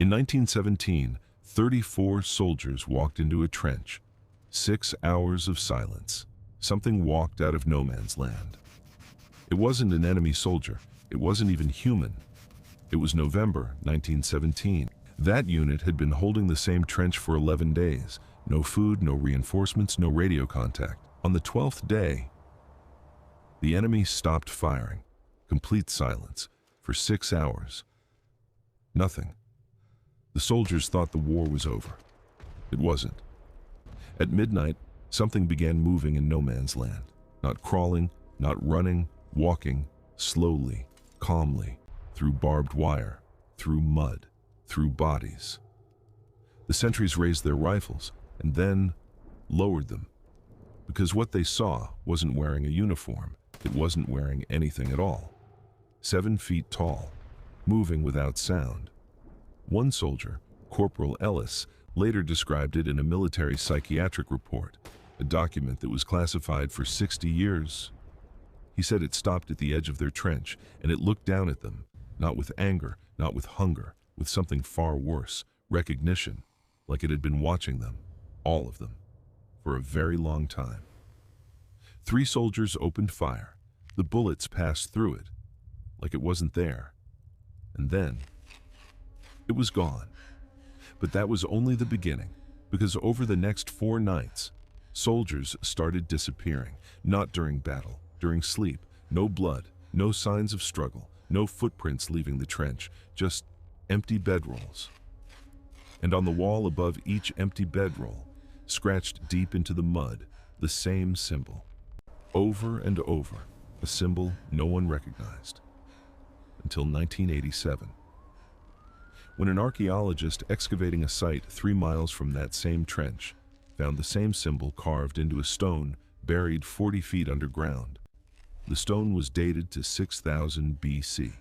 In 1917, 34 soldiers walked into a trench. 6 hours of silence. Something walked out of no man's land. It wasn't an enemy soldier. It wasn't even human. It was November 1917. That unit had been holding the same trench for 11 days. No food, no reinforcements, no radio contact. On the 12th day, the enemy stopped firing. Complete silence. For 6 hours. Nothing. The soldiers thought the war was over. It wasn't. At midnight, something began moving in no man's land. Not crawling, not running, walking, slowly, calmly, through barbed wire, through mud, through bodies. The sentries raised their rifles and then lowered them, because what they saw wasn't wearing a uniform. It wasn't wearing anything at all. 7 feet tall, moving without sound. One soldier, Corporal Ellis, later described it in a military psychiatric report, a document that was classified for 60 years. He said it stopped at the edge of their trench, and it looked down at them, not with anger, not with hunger, with something far worse, recognition, like it had been watching them, all of them, for a very long time. 3 soldiers opened fire. The bullets passed through it, like it wasn't there. And then, it was gone. But that was only the beginning, because over the next 4 nights, soldiers started disappearing, not during battle, during sleep. No blood, no signs of struggle, no footprints leaving the trench, just empty bedrolls. And on the wall above each empty bedroll, scratched deep into the mud, the same symbol. Over and over, a symbol no one recognized. Until 1987. When an archaeologist excavating a site 3 miles from that same trench found the same symbol carved into a stone buried 40 feet underground. The stone was dated to 6000 BC.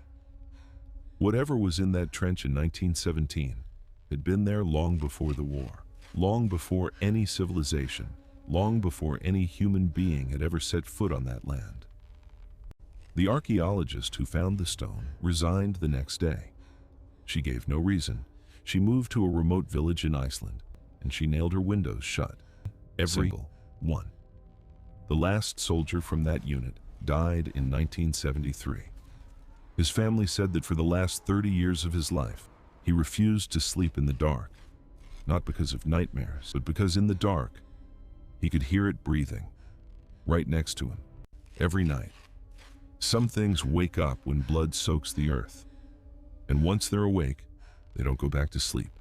Whatever was in that trench in 1917 had been there long before the war, long before any civilization, long before any human being had ever set foot on that land. The archaeologist who found the stone resigned the next day. She gave no reason. She moved to a remote village in Iceland, and she nailed her windows shut. Every single one. The last soldier from that unit died in 1973. His family said that for the last 30 years of his life, he refused to sleep in the dark, not because of nightmares, but because in the dark, he could hear it breathing, right next to him, every night. Some things wake up when blood soaks the earth, and once they're awake, they don't go back to sleep.